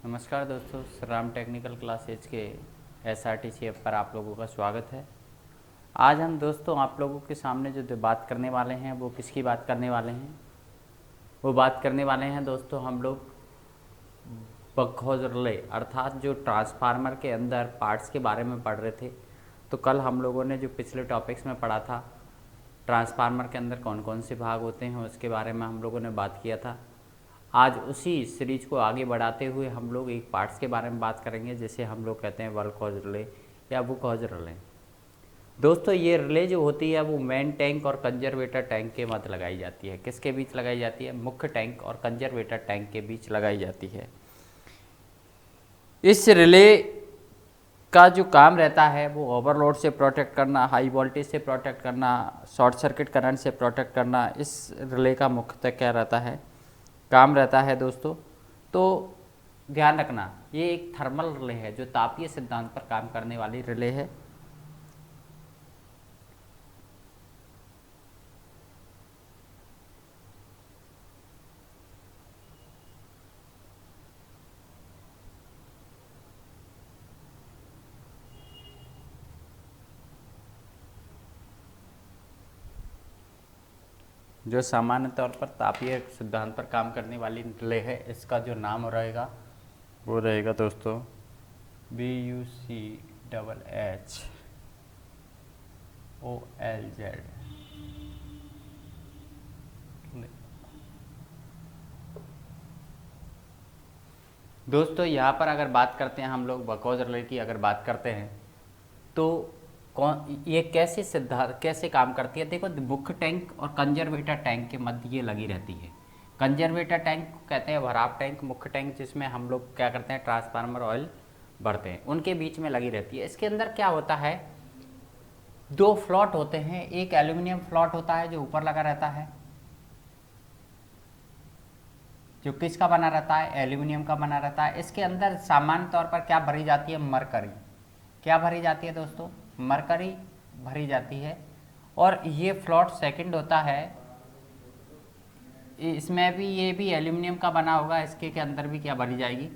नमस्कार दोस्तों, Ram technical classes के SRTC ऐप पर आप लोगों का स्वागत है। आज हम दोस्तों आप लोगों के सामने जो बात करने वाले हैं वो किसकी बात करने वाले हैं। वो बात करने वाले हैं दोस्तों हम लोग बकहोज़ रिले अर्थात जो ट्रांसफार्मर के अंदर पार्ट्स के बारे में पढ़ रहे थे। तो कल हम लोगों ने जो पिछले टॉपिक्स में पढ़ा था ट्रांसफार्मर के अंदर कौन कौन से भाग होते हैं उसके बारे में हम लोगों ने बात किया था। आज उसी सीरीज को आगे बढ़ाते हुए हम लोग एक पार्ट्स के बारे में बात करेंगे जिसे हम लोग कहते हैं वर्क हॉज रिले या बुक हॉज रिले। दोस्तों ये रिले जो होती है वो मेन टैंक और कंजर्वेटर टैंक के मध्य लगाई जाती है। किसके बीच लगाई जाती है? मुख्य टैंक और कंजर्वेटर टैंक के बीच लगाई जाती है। इस रिले का जो काम रहता है वो ओवरलोड से प्रोटेक्ट करना, हाई वोल्टेज से प्रोटेक्ट करना, शॉर्ट सर्किट करंट से प्रोटेक्ट करना, इस रिले का मुख्यतः क्या रहता है, काम रहता है दोस्तों। तो ध्यान रखना ये एक थर्मल रिले है जो तापीय सिद्धांत पर काम करने वाली रिले है। जो सामान्य तौर पर तापीय सिद्धांत पर काम करने वाली रिले है, इसका जो नाम रहेगा वो रहेगा दोस्तों BUCHHOLZ। दोस्तों यहाँ पर अगर बात करते हैं हम लोग बकहोज़ रिले की अगर बात करते हैं तो कौन ये कैसे सिद्धांत कैसे काम करती है। देखो, मुख्य टैंक और कंजर्वेटर टैंक के मध्य ये लगी रहती है। कंजर्वेटर टैंक को कहते हैं भराव टैंक, मुख्य टैंक जिसमें हम लोग क्या करते हैं ट्रांसफार्मर ऑयल भरते हैं, उनके बीच में लगी रहती है। इसके अंदर क्या होता है, दो फ्लॉट होते हैं। एक एल्यूमिनियम फ्लॉट होता है जो ऊपर लगा रहता है, जो किसका बना रहता है, एल्यूमिनियम का बना रहता है। इसके अंदर सामान्य तौर पर क्या भरी जाती है, मरकरी। क्या भरी जाती है दोस्तों, मरकरी भरी जाती है। और ये फ्लॉट सेकंड होता है, इसमें भी ये भी एल्यूमिनियम का बना होगा, इसके के अंदर भी क्या भरी जाएगी,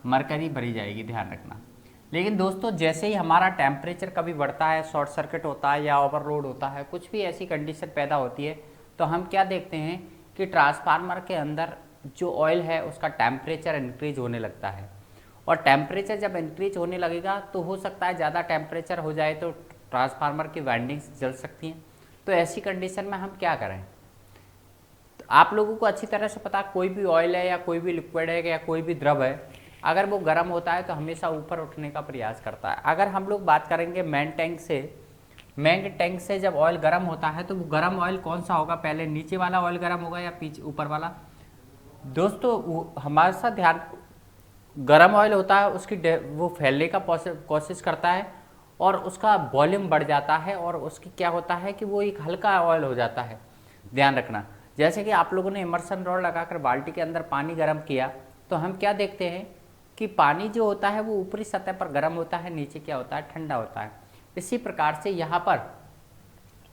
मरकरी भरी जाएगी, ध्यान रखना। लेकिन दोस्तों जैसे ही हमारा टेम्परेचर कभी बढ़ता है, शॉर्ट सर्किट होता है या ओवरलोड होता है, कुछ भी ऐसी कंडीशन पैदा होती है, तो हम क्या देखते हैं कि ट्रांसफार्मर के अंदर जो ऑयल है उसका टेम्परेचर इंक्रीज होने लगता है। और टेम्परेचर जब इंक्रीज होने लगेगा तो हो सकता है ज़्यादा टेम्परेचर हो जाए तो ट्रांसफार्मर की वाइंडिंग्स जल सकती हैं। तो ऐसी कंडीशन में हम क्या करें, तो आप लोगों को अच्छी तरह से पता, कोई भी ऑयल है या कोई भी लिक्विड है या कोई भी द्रव है, अगर वो गर्म होता है तो हमेशा ऊपर उठने का प्रयास करता है। अगर हम लोग बात करेंगे मेन टैंक से जब ऑयल गर्म होता है तो वो गर्म ऑयल कौन सा होगा, पहले नीचे वाला ऑयल गर्म होगा या पीछे ऊपर वाला। दोस्तों हमारे साथ ध्यान, गर्म ऑयल होता है उसकी वो फैलने का कोशिश करता है और उसका वॉल्यूम बढ़ जाता है और उसकी क्या होता है कि वो एक हल्का ऑयल हो जाता है। ध्यान रखना, जैसे कि आप लोगों ने इमर्सन रॉड लगाकर बाल्टी के अंदर पानी गर्म किया तो हम क्या देखते हैं कि पानी जो होता है वो ऊपरी सतह पर गर्म होता है, नीचे क्या होता है, ठंडा होता है। इसी प्रकार से यहाँ पर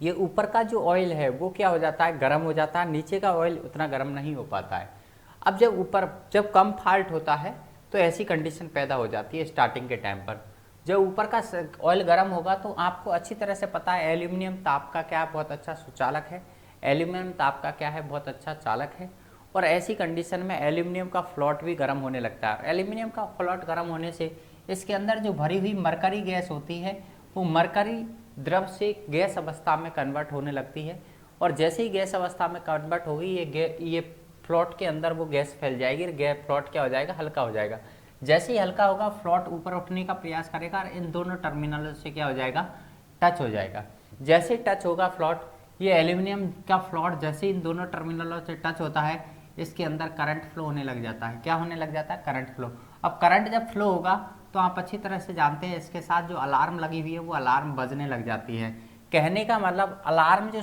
ये ऊपर का जो ऑयल है वो क्या हो जाता है, गर्म हो जाता है, नीचे का ऑयल उतना गर्म नहीं हो पाता है। अब जब कम फॉल्ट होता है तो ऐसी कंडीशन पैदा हो जाती है स्टार्टिंग के टाइम पर। जब ऊपर का ऑयल गर्म होगा तो आपको अच्छी तरह से पता है एल्यूमिनियम ताप का क्या बहुत अच्छा सुचालक है, एल्यूमिनियम ताप का क्या है बहुत अच्छा चालक है। और ऐसी कंडीशन में एल्यूमिनियम का फ्लॉट भी गर्म होने लगता है। एल्यूमिनियम का फ्लॉट गर्म होने से इसके अंदर जो भरी हुई मरकरी गैस होती है वो मरकरी द्रव से गैस अवस्था में कन्वर्ट होने लगती है। और जैसे ही गैस अवस्था में कन्वर्ट होगी ये फ्लॉट के अंदर वो गैस फैल जाएगी, फ्लॉट क्या हो जाएगा, हल्का हो जाएगा। जैसे ही हल्का होगा फ्लॉट ऊपर उठने का प्रयास करेगा और इन दोनों टर्मिनलों से क्या हो जाएगा, टच हो जाएगा। जैसे टच होगा फ्लॉट, ये एल्यूमिनियम का फ्लॉट जैसे इन दोनों टर्मिनलों से टच होता है इसके अंदर करंट फ्लो होने लग जाता है। क्या होने लग जाता है, करंट फ्लो। अब करंट जब फ्लो होगा तो आप अच्छी तरह से जानते हैं इसके साथ जो अलार्म लगी हुई है वो अलार्म बजने लग जाती है। कहने का मतलब अलार्म जो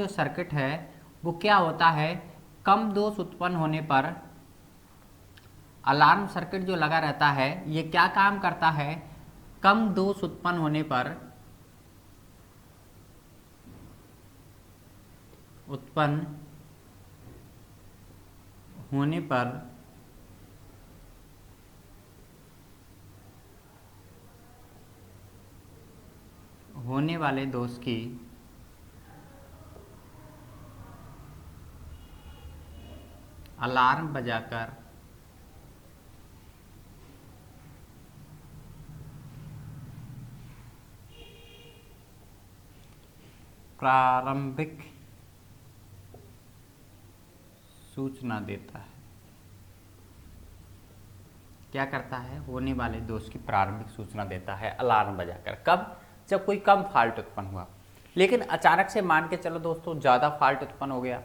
सर्किट है वो क्या होता है, कम दोष उत्पन्न होने पर अलार्म सर्किट जो लगा रहता है ये क्या काम करता है, कम दोष उत्पन्न होने पर होने वाले दोष की अलार्म बजाकर प्रारंभिक सूचना देता है। क्या करता है? होने वाले दोष की प्रारंभिक सूचना देता है अलार्म बजाकर। कब? जब कोई कम फॉल्ट उत्पन्न हुआ। लेकिन अचानक से मान के चलो दोस्तों ज़्यादा फॉल्ट उत्पन्न हो गया,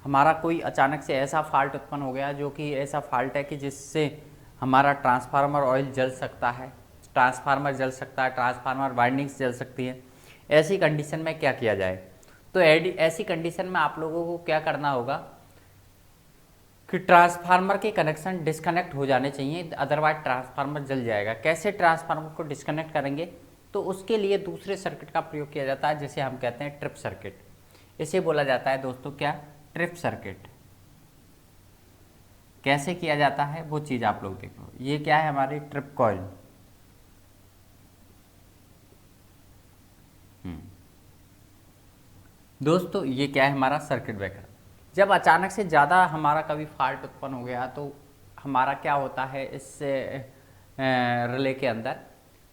हमारा कोई अचानक से ऐसा फॉल्ट उत्पन्न हो गया जो कि ऐसा फॉल्ट है कि जिससे हमारा ट्रांसफार्मर ऑयल जल सकता है, ट्रांसफार्मर जल सकता है, ट्रांसफार्मर वाइंडिंग्स जल सकती है। ऐसी कंडीशन में क्या किया जाए? तो ऐसी कंडीशन में आप लोगों को क्या करना होगा कि ट्रांसफार्मर के कनेक्शन डिस्कनेक्ट हो जाने चाहिए, अदरवाइज ट्रांसफार्मर जल जाएगा। कैसे ट्रांसफार्मर को डिस्कनेक्ट करेंगे? तो उसके लिए दूसरे सर्किट का प्रयोग किया जाता है, जिसे हम कहते हैं ट्रिप सर्किट। इसे बोला जाता है दोस्तों क्या? Trip circuit. कैसे किया जाता है वो चीज़ आप लोग देखो। ये क्या है? हमारी ट्रिप कॉइल। दोस्तों ये क्या है? हमारा सर्किट ब्रेकर। जब अचानक से ज़्यादा हमारा कभी फॉल्ट उत्पन्न हो गया तो हमारा क्या होता है, इससे रिले के अंदर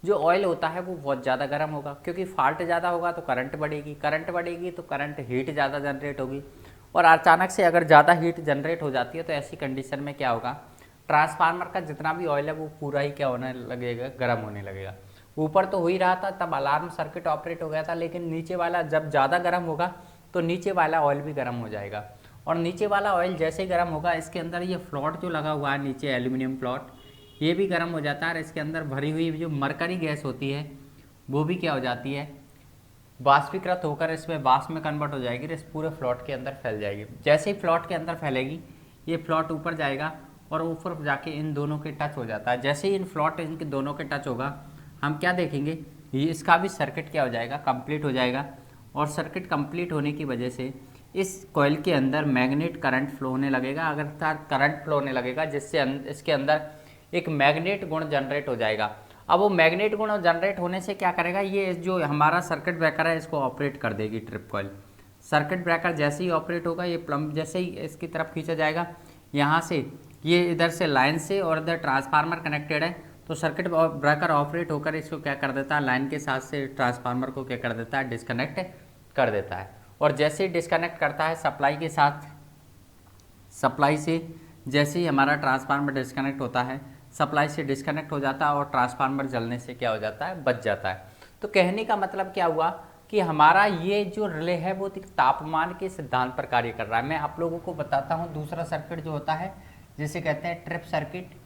जो ऑयल होता है वो बहुत ज़्यादा गर्म होगा, क्योंकि फॉल्ट ज़्यादा होगा तो करंट बढ़ेगी, करंट बढ़ेगी तो करंट हीट ज़्यादा जनरेट होगी, और अचानक से अगर ज़्यादा हीट जनरेट हो जाती है तो ऐसी कंडीशन में क्या होगा, ट्रांसफार्मर का जितना भी ऑयल है वो पूरा ही क्या होने लगेगा? गर्म होने लगेगा। ऊपर तो हो ही रहा था, तब अलार्म सर्किट ऑपरेट हो गया था, लेकिन नीचे वाला जब ज़्यादा गर्म होगा तो नीचे वाला ऑयल भी गर्म हो जाएगा, और नीचे वाला ऑयल जैसे ही गर्म होगा इसके अंदर ये फ्लॉट जो लगा हुआ है नीचे, एल्यूमिनियम फ्लॉट, ये भी गर्म हो जाता है, और इसके अंदर भरी हुई जो मरकरी गैस होती है वो भी क्या हो जाती है? वाष्पीकृत होकर इसमें वाष्प में कन्वर्ट हो जाएगी, इस पूरे फ्लॉट के अंदर फैल जाएगी। जैसे ही फ्लॉट के अंदर फैलेगी ये फ्लॉट ऊपर जाएगा और ऊपर जाके इन दोनों के टच हो जाता है। जैसे ही इन फ्लॉट इनके दोनों के टच होगा हम क्या देखेंगे, ये इसका भी सर्किट क्या हो जाएगा? कंप्लीट हो जाएगा। और सर्किट कंप्लीट होने की वजह से इस कॉइल के अंदर मैग्नेट करंट फ्लो होने लगेगा। अगर करंट फ्लो होने लगेगा जिससे इसके अंदर एक मैग्नेट गुण जनरेट हो जाएगा। अब वो मैग्नेट गुण जनरेट होने से क्या करेगा, ये जो हमारा सर्किट ब्रेकर है इसको ऑपरेट कर देगी ट्रिप कॉइल। सर्किट ब्रेकर जैसे ही ऑपरेट होगा, ये प्लम जैसे ही इसकी तरफ खींचा जाएगा, यहाँ से ये इधर से लाइन से, और इधर ट्रांसफार्मर कनेक्टेड है, तो सर्किट ब्रेकर ऑपरेट होकर इसको क्या कर देता है, लाइन के साथ से ट्रांसफार्मर को क्या कर देता है? डिस्कनेक्ट कर देता है। और जैसे ही डिस्कनेक्ट करता है सप्लाई के साथ, सप्लाई से जैसे ही हमारा ट्रांसफार्मर डिस्कनेक्ट होता है, सप्लाई से डिस्कनेक्ट हो जाता है और ट्रांसफार्मर जलने से क्या हो जाता है? बच जाता है। तो कहने का मतलब क्या हुआ कि हमारा ये जो रिले है वो तापमान के सिद्धांत पर कार्य कर रहा है। मैं आप लोगों को बताता हूँ दूसरा सर्किट जो होता है जिसे कहते हैं ट्रिप सर्किट।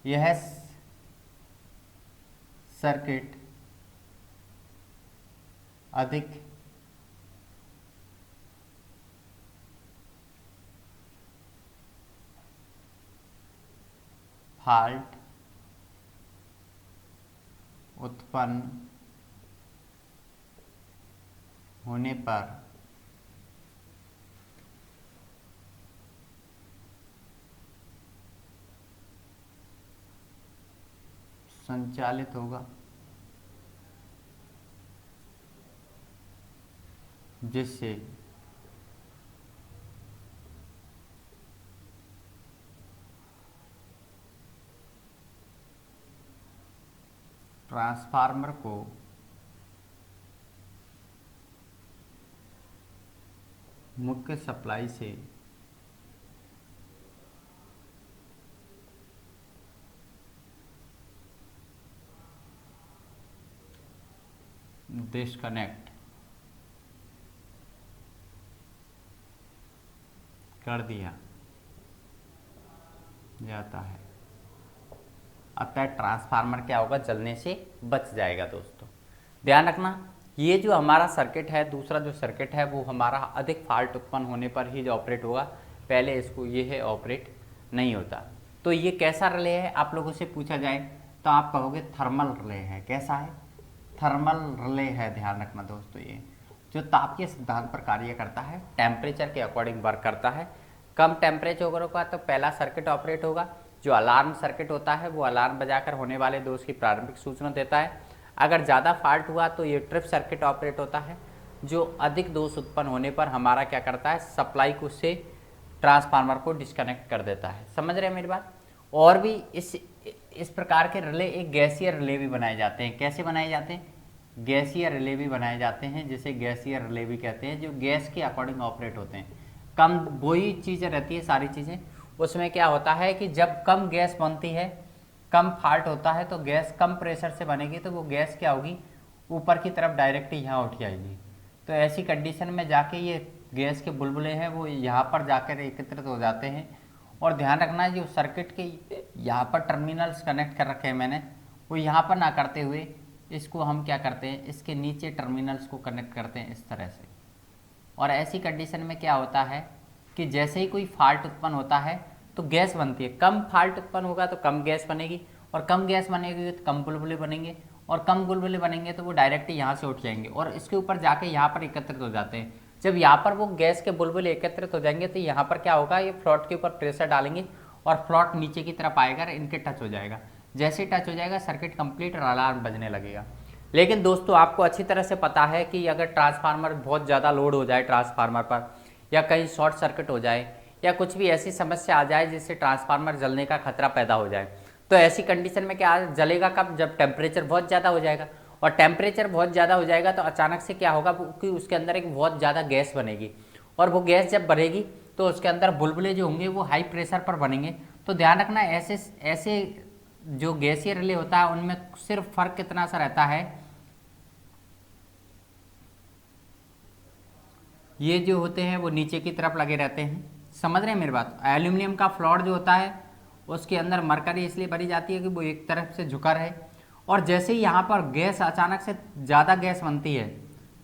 यह सर्किट अधिक फॉल्ट उत्पन्न होने पर संचालित होगा, जिससे ट्रांसफार्मर को मुख्य सप्लाई से डिस्कनेक्ट कर दिया जाता है। अतः ट्रांसफार्मर क्या होगा? जलने से बच जाएगा। दोस्तों ध्यान रखना, ये जो हमारा सर्किट है, दूसरा जो सर्किट है वो हमारा अधिक फॉल्ट उत्पन्न होने पर ही जो ऑपरेट होगा, पहले इसको ये है ऑपरेट नहीं होता। तो ये कैसा रिले है आप लोगों से पूछा जाए तो आप कहोगे थर्मल रिले है। कैसा है? थर्मल रिले है। ध्यान रखना दोस्तों, ये जो ताप के सिद्धांत पर कार्य करता है, टेम्परेचर के अकॉर्डिंग वर्क करता है। कम टेम्परेचर होगा तो पहला सर्किट ऑपरेट होगा, जो अलार्म सर्किट होता है वो अलार्म बजाकर होने वाले दोष की प्रारंभिक सूचना देता है। अगर ज़्यादा फॉल्ट हुआ तो ये ट्रिप सर्किट ऑपरेट होता है, जो अधिक दोष उत्पन्न होने पर हमारा क्या करता है, सप्लाई को से ट्रांसफार्मर को डिस्कनेक्ट कर देता है। समझ रहे हैं मेरी बात। और भी इस प्रकार के रिले एक गैसीय रिले भी बनाए जाते हैं। कैसे बनाए जाते हैं, गैसीय रिले भी बनाए जाते हैं, जिसे गैसीय रिले भी कहते हैं, जो गैस के अकॉर्डिंग ऑपरेट होते हैं। कम वही चीज़ें रहती है सारी चीज़ें। उसमें क्या होता है कि जब कम गैस बनती है, कम फॉल्ट होता है, तो गैस कम प्रेशर से बनेगी, तो वो गैस क्या होगी, ऊपर की तरफ डायरेक्ट यहाँ उठ जाएगी। तो ऐसी कंडीशन में जाके ये गैस के बुलबुले हैं वो यहाँ पर जाकर एकत्रित हो जाते हैं। और ध्यान रखना है जो सर्किट के यहाँ पर टर्मिनल्स कनेक्ट कर रखे हैं मैंने, वो यहाँ पर ना करते हुए इसको हम क्या करते हैं, इसके नीचे टर्मिनल्स को कनेक्ट करते हैं इस तरह से। और ऐसी कंडीशन में क्या होता है कि जैसे ही कोई फॉल्ट उत्पन्न होता है तो गैस बनती है। कम फॉल्ट उत्पन्न होगा तो कम गैस बनेगी, और कम गैस बनेगी तो कम बुलबुले बनेंगे, और कम बुलबुले बनेंगे तो वो डायरेक्ट यहाँ से उठ जाएंगे और इसके ऊपर जाके यहाँ पर एकत्रित हो जाते हैं। जब यहाँ पर वो गैस के बुलबुले एकत्रित हो जाएंगे तो यहाँ पर क्या होगा, ये फ्लॉट के ऊपर प्रेशर डालेंगे और फ्लॉट नीचे की तरफ आएगा, इनके टच हो जाएगा। जैसे टच हो जाएगा सर्किट कंप्लीट और अलार्म बजने लगेगा। लेकिन दोस्तों आपको अच्छी तरह से पता है कि अगर ट्रांसफार्मर बहुत ज़्यादा लोड हो जाए ट्रांसफार्मर पर, या कहीं शॉर्ट सर्किट हो जाए, या कुछ भी ऐसी समस्या आ जाए जिससे ट्रांसफार्मर जलने का खतरा पैदा हो जाए, तो ऐसी कंडीशन में क्या जलेगा कब, जब टेम्परेचर बहुत ज़्यादा हो जाएगा। और टेम्परेचर बहुत ज़्यादा हो जाएगा तो अचानक से क्या होगा कि उसके अंदर एक बहुत ज़्यादा गैस बनेगी, और वो गैस जब बढ़ेगी तो उसके अंदर बुलबुले जो होंगे वो हाई प्रेशर पर बनेंगे। तो ध्यान रखना ऐसे ऐसे जो गैसीय रिले होता है उनमें सिर्फ फर्क कितना सा रहता है, ये जो होते हैं वो नीचे की तरफ लगे रहते हैं। समझ रहे हैं मेरी बात। एल्यूमिनियम का फ्लॉट जो होता है उसके अंदर मरकरी इसलिए भरी जाती है कि वो एक तरफ से झुका रहे, और जैसे ही यहाँ पर गैस अचानक से ज़्यादा गैस बनती है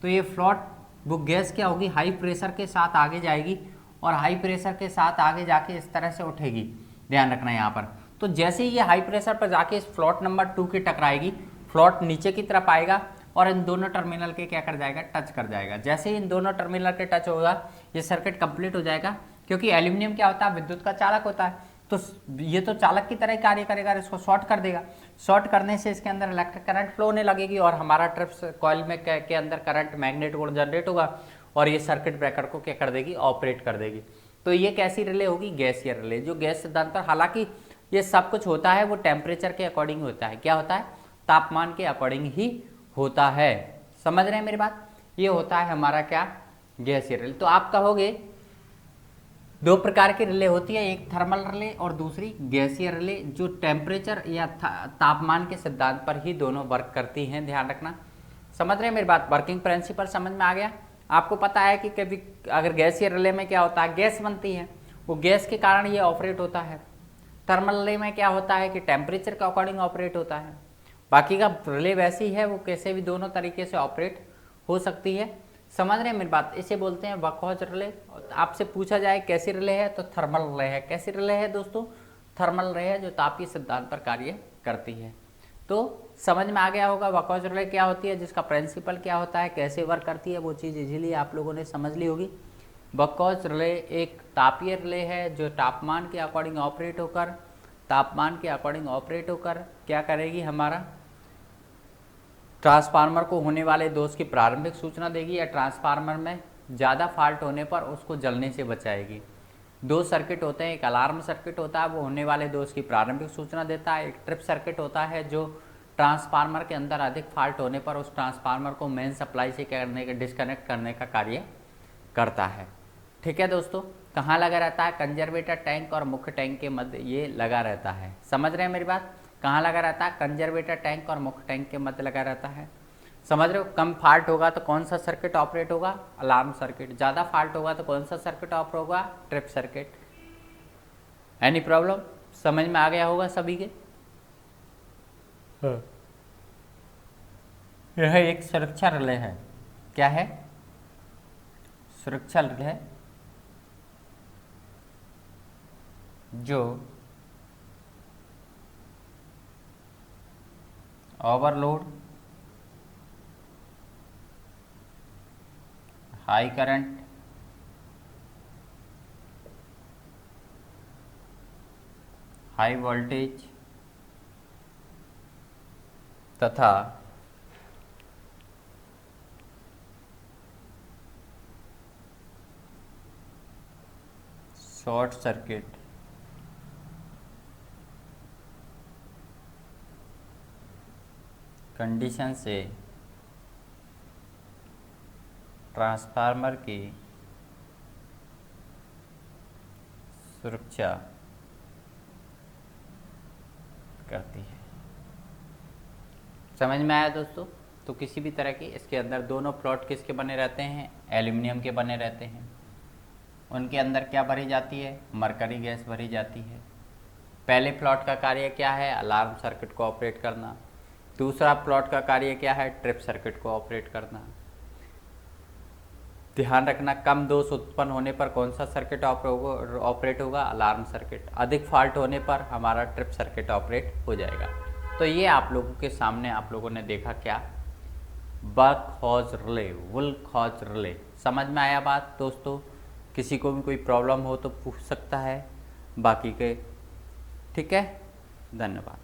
तो ये फ्लॉट, वो गैस क्या होगी, हाई प्रेशर के साथ आगे जाएगी, और हाई प्रेशर के साथ आगे जाके इस तरह से उठेगी। ध्यान रखना है यहाँ पर। तो जैसे ही ये हाई प्रेशर पर जाके इस फ्लॉट नंबर 2 की टकराएगी, फ्लॉट नीचे की तरफ आएगा और इन दोनों टर्मिनल के क्या कर जाएगा, टच कर जाएगा। जैसे ही इन दोनों टर्मिनल के टच होगा ये सर्किट कंप्लीट हो जाएगा, क्योंकि एल्यूमिनियम क्या होता है, विद्युत का चालक होता है। तो ये तो चालक की तरह कार्य करेगा, इसको शॉर्ट कर देगा। शॉर्ट करने से इसके अंदर इलेक्ट्रिक करंट फ्लो होने लगेगी, और हमारा ट्रिप्स कॉइल में के अंदर करंट मैग्नेट गुण जनरेट होगा, और ये सर्किट ब्रेकर को क्या कर देगी, ऑपरेट कर देगी। तो ये कैसी रिले होगी, गैसीय रिले। जो गैस सिद्धांत पर, हालांकि ये सब कुछ होता है वो टेम्परेचर के अकॉर्डिंग होता है। क्या होता है, तापमान के अकॉर्डिंग ही होता है। समझ रहे हैं मेरी बात। ये होता है हमारा क्या, गैसीय रिले। तो आप कहोगे दो प्रकार की रिले होती है, एक थर्मल रिले और दूसरी गैसीय रिले, जो टेम्परेचर या तापमान के सिद्धांत पर ही दोनों वर्क करती हैं। ध्यान रखना। समझ रहे हैं मेरी बात। वर्किंग प्रिंसिपल समझ में आ गया। आपको पता है कि कभी अगर गैसीय रिले में क्या होता है, गैस बनती है, वो गैस के कारण ये ऑपरेट होता है। थर्मल रिले में क्या होता है कि टेम्परेचर के अकॉर्डिंग ऑपरेट होता है। बाकी का रिले वैसी है, वो कैसे भी दोनों तरीके से ऑपरेट हो सकती है। समझ रहे हैं मेरी बात। इसे बोलते हैं वर्कहॉर्स रिले। आपसे पूछा जाए कैसी रिले है, तो थर्मल रिले है। कैसी रिले है दोस्तों, थर्मल रिले है, जो तापीय सिद्धांत पर कार्य करती है। तो समझ में आ गया होगा वर्कहॉर्स रिले क्या होती है, जिसका प्रिंसिपल क्या होता है, कैसे वर्क करती है, वो चीज़ इजीली आप लोगों ने समझ ली होगी। वर्कहॉर्स रिले एक तापीय रिले है, जो तापमान के अकॉर्डिंग ऑपरेट होकर क्या करेगी, हमारा ट्रांसफार्मर को होने वाले दोष की प्रारंभिक सूचना देगी, या ट्रांसफार्मर में ज़्यादा फॉल्ट होने पर उसको जलने से बचाएगी। दो सर्किट होते हैं, एक अलार्म सर्किट होता है, वो होने वाले दोष की प्रारंभिक सूचना देता है। एक ट्रिप सर्किट होता है, जो ट्रांसफार्मर के अंदर अधिक फॉल्ट होने पर उस ट्रांसफार्मर को मेन सप्लाई से करने का, डिस्कनेक्ट करने का कार्य करता है। ठीक है दोस्तों। कहाँ लगा रहता है, कंजर्वेटर टैंक और मुख्य टैंक के मध्य ये लगा रहता है। समझ रहे हैं मेरी बात। कहाँ लगा रहता है, कंजर्वेटर टैंक और मुख्य टैंक के मध्य लगा रहता है। समझ रहे हो। कम फॉल्ट होगा तो कौन सा सर्किट ऑपरेट होगा, अलार्म सर्किट। ज़्यादा फॉल्ट होगा तो कौन सा सर्किट ऑपरेट होगा, ट्रिप सर्किट। एनी प्रॉब्लम, समझ में आ गया होगा सभी के। यह एक सुरक्षा रिले है। क्या है, सुरक्षा रिले है, जो overload, high current, high voltage तथा शॉर्ट सर्किट कंडीशन से ट्रांसफार्मर की सुरक्षा करती है। समझ में आया दोस्तों? तो किसी भी तरह की इसके अंदर दोनों प्लॉट किसके बने रहते हैं? एल्युमिनियम के बने रहते हैं। उनके अंदर क्या भरी जाती है? मरकरी गैस भरी जाती है। पहले प्लॉट का कार्य क्या है? अलार्म सर्किट को ऑपरेट करना। दूसरा प्लॉट का कार्य क्या है? ट्रिप सर्किट को ऑपरेट करना। ध्यान रखना, कम दोष उत्पन्न होने पर कौन सा सर्किट ऑपरेट होगा? Alarm circuit. अधिक फॉल्ट होने पर हमारा ट्रिप सर्किट ऑपरेट हो जाएगा। तो ये आप लोगों के सामने आप लोगों ने देखा क्या? बक हॉज रिले, वुल्क हॉज रिले। समझ में आया बात दोस्तों? किसी को भी कोई प्रॉब्लम हो तो पूछ सकता है बाकी के। ठीक है, धन्यवाद।